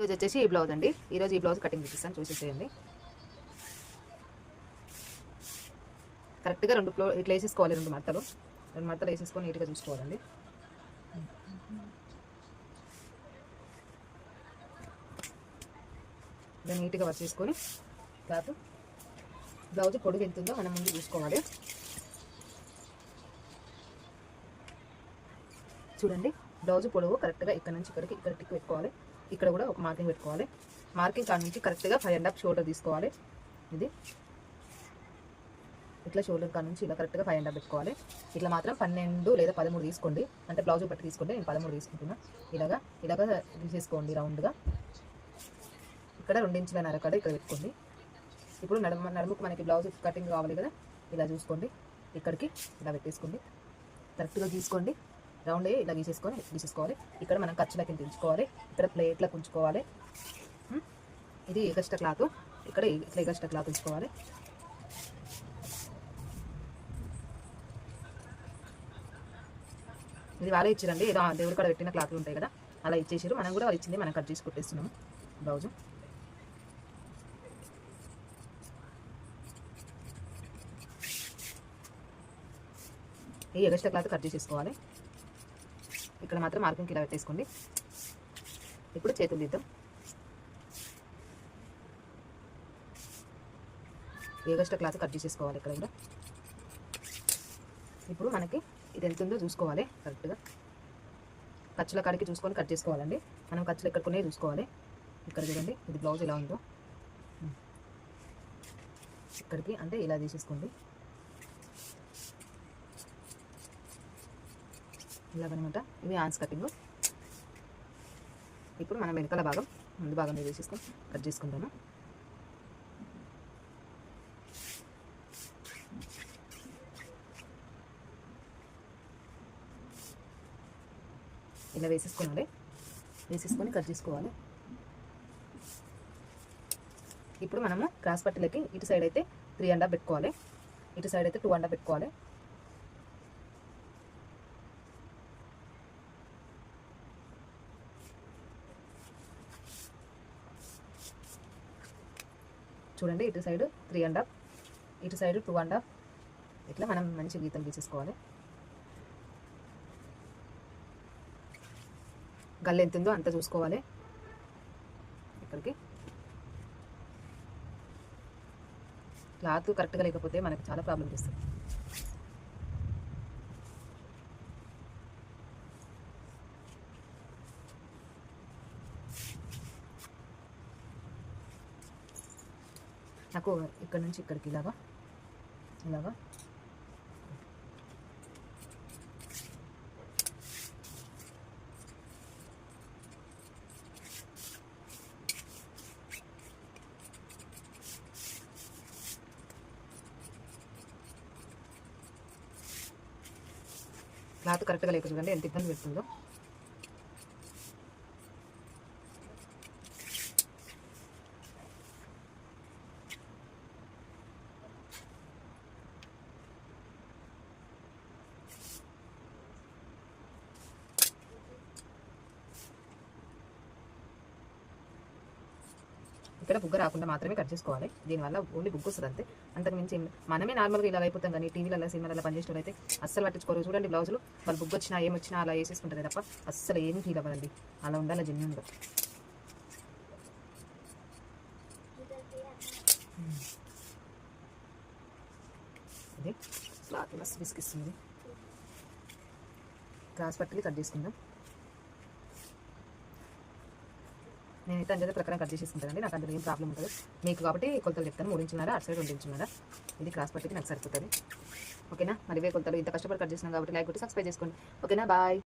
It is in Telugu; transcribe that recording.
ఈరోజు వచ్చేసి ఈ బ్లౌజ్ అండి. ఈరోజు ఈ బ్లౌజ్ కటింగ్ చూపిస్తాను, చూసేసేయండి. కరెక్ట్గా ఇట్లా వేసేసుకోవాలి. రెండు మడతలు వేసేసుకొని నీట్గా చూసుకోవాలండి. ఇలా నీట్గా వచ్చేసుకొని క్లాత్ బ్లౌజ్ పొడుగు ఎంత ఉందో మనం ముందు చూసుకోవాలి. చూడండి, బ్లౌజ్ పొడవు కరెక్ట్గా ఇక్కడ నుంచి ఇక్కడికి పెట్టుకోవాలి. ఇక్కడ కూడా ఒక మార్కింగ్ పెట్టుకోవాలి. మార్కింగ్ కాడ నుంచి కరెక్ట్గా 5.5 షోల్డర్ తీసుకోవాలి. ఇది ఇట్లా షోల్డర్ కాడ నుంచి ఇలా కరెక్ట్గా 5.5 పెట్టుకోవాలి. ఇట్లా మాత్రం 12 లేదా 13 తీసుకోండి. అంటే బ్లౌజ్ బట్టి తీసుకోండి. నేను 13 తీసుకుంటున్నా. ఇలాగా తీసేసుకోండి రౌండ్గా. ఇక్కడ 2 ఇంచుల నరకడ ఇక్కడ పెట్టుకోండి. ఇప్పుడు నడుముకు మనకి బ్లౌజ్ కటింగ్ కావాలి కదా, ఇలా చూసుకోండి. ఇక్కడికి ఇలా పెట్టేసుకోండి. కరెక్ట్గా గీసుకోండి. రౌండ్ ఇలా గీసేసుకోవాలి. ఇక్కడ మనం ఖర్చులకి తెంచుకోవాలి. ఇక్కడ ప్లేట్లకు ఉంచుకోవాలి. ఇది ఎగస్ట్రా క్లాత్. ఇక్కడ ఇట్లా ఎగస్ట్రా క్లాత్ ఉంచుకోవాలి. ఇది వాళ్ళే ఇచ్చారండి. ఏదో దేవుడి కాడ పెట్టిన క్లాత్లు ఉంటాయి కదా, అలా ఇచ్చేసారు. మనం కూడా వాళ్ళు ఇచ్చింది మనం కట్ చేసి కుట్టేస్తున్నాము బ్లౌజు. ఈ ఎగస్ట్రా క్లాత్ కట్ చేసేసుకోవాలి. ఇక్కడ మాత్రం మార్కింగ్ ఇలా పెట్టేసుకోండి. ఇప్పుడు చేతులు తీద్దాం. ఎగస్ట్రా క్లాత్ కట్ చేసేసుకోవాలి ఇక్కడ కూడా. ఇప్పుడు మనకి ఇది ఎంత ఉందో చూసుకోవాలి. కరెక్ట్గా ఖర్చుల కాడికి చూసుకొని కట్ చేసుకోవాలండి. మనం ఖర్చులు ఎక్కడ కొనే చూసుకోవాలి. ఇక్కడ చూడండి, ఇది బ్లౌజ్ ఎలా ఉందో ఇక్కడికి అంటే ఇలా తీసేసుకోండి. ఇలాగనమాట. ఇవి హ్యాండ్స్ కటింగ్. ఇప్పుడు మనం వెనకాల భాగం ముందు భాగం వేసేసుకొని కట్ చేసుకుంటాము. ఇలా వేసేసుకొని కట్ చేసుకోవాలి. ఇప్పుడు మనము క్రాస్ పట్టీలకి ఇటు సైడ్ అయితే 3.5 పెట్టుకోవాలి. ఇటు సైడ్ అయితే 2.5 పెట్టుకోవాలి. చూడండి, ఇటు సైడ్ 3.5, ఇటు సైడ్ 2.5. ఇట్లా మనం మంచి గీతలు గీసేసుకోవాలి. గల్ల ఎంత ఉందో అంత చూసుకోవాలి. ఇక్కడికి క్లాత్ కరెక్ట్గా లేకపోతే మనకి చాలా ప్రాబ్లం చేస్తుంది. నాకు ఇక్కడ నుంచి ఇక్కడికి ఇలాగా క్లాత్ కరెక్ట్గా లేక చూడండి ఎంత ఇబ్బంది పెడుతుందో. ఇక్కడ బుగ్గ రాకుండా మాత్రమే కట్ చేసుకోవాలి. దీనివల్ల ఓన్లీ బుగ్గ వస్తుంది అంతే, అంతకుమించి మనమే నార్మల్గా ఇలా అయిపోతాం. కానీ టీవీలలో సినిమాలలో పనిచేసేటప్పుడు అయితే అస్సలు పట్టించుకోరు. చూడండి బ్లౌజులు వాళ్ళు బుగ్గ వచ్చినా ఏమొచ్చినా అలా వేసేసుకుంటారు తప్ప అస్సలు ఏమి ఫీల్ అవ్వాలండి. అలా ఉండాలి జెన్యూన్గా. ఇది క్లాత్ మస్తు విసిగిస్తుంది. క్రాస్ పట్టీలు కట్ చేసుకుందాం. నేనైతే అంజలి ప్రకారం కట్ చేసేసుకుంటానండి. నాకు అందులో ఏం ప్రాబ్లం ఉంటుంది. మీకు కాబట్టి కొలతలు చెప్తాను. 3 ఇంచున్నర, అటు సైడ్ 2 ఇంచున్నర. ఇది క్రాస్ పట్టికి నాకు సరిపోతుంది. ఓకేనా? మరి కొలతలు ఇంత కష్టపడి కట్ చేసినాం కాబట్టి లైక్ కొట్టి సబ్స్క్రైబ్ చేసుకోండి. ఓకేనా? బాయ్.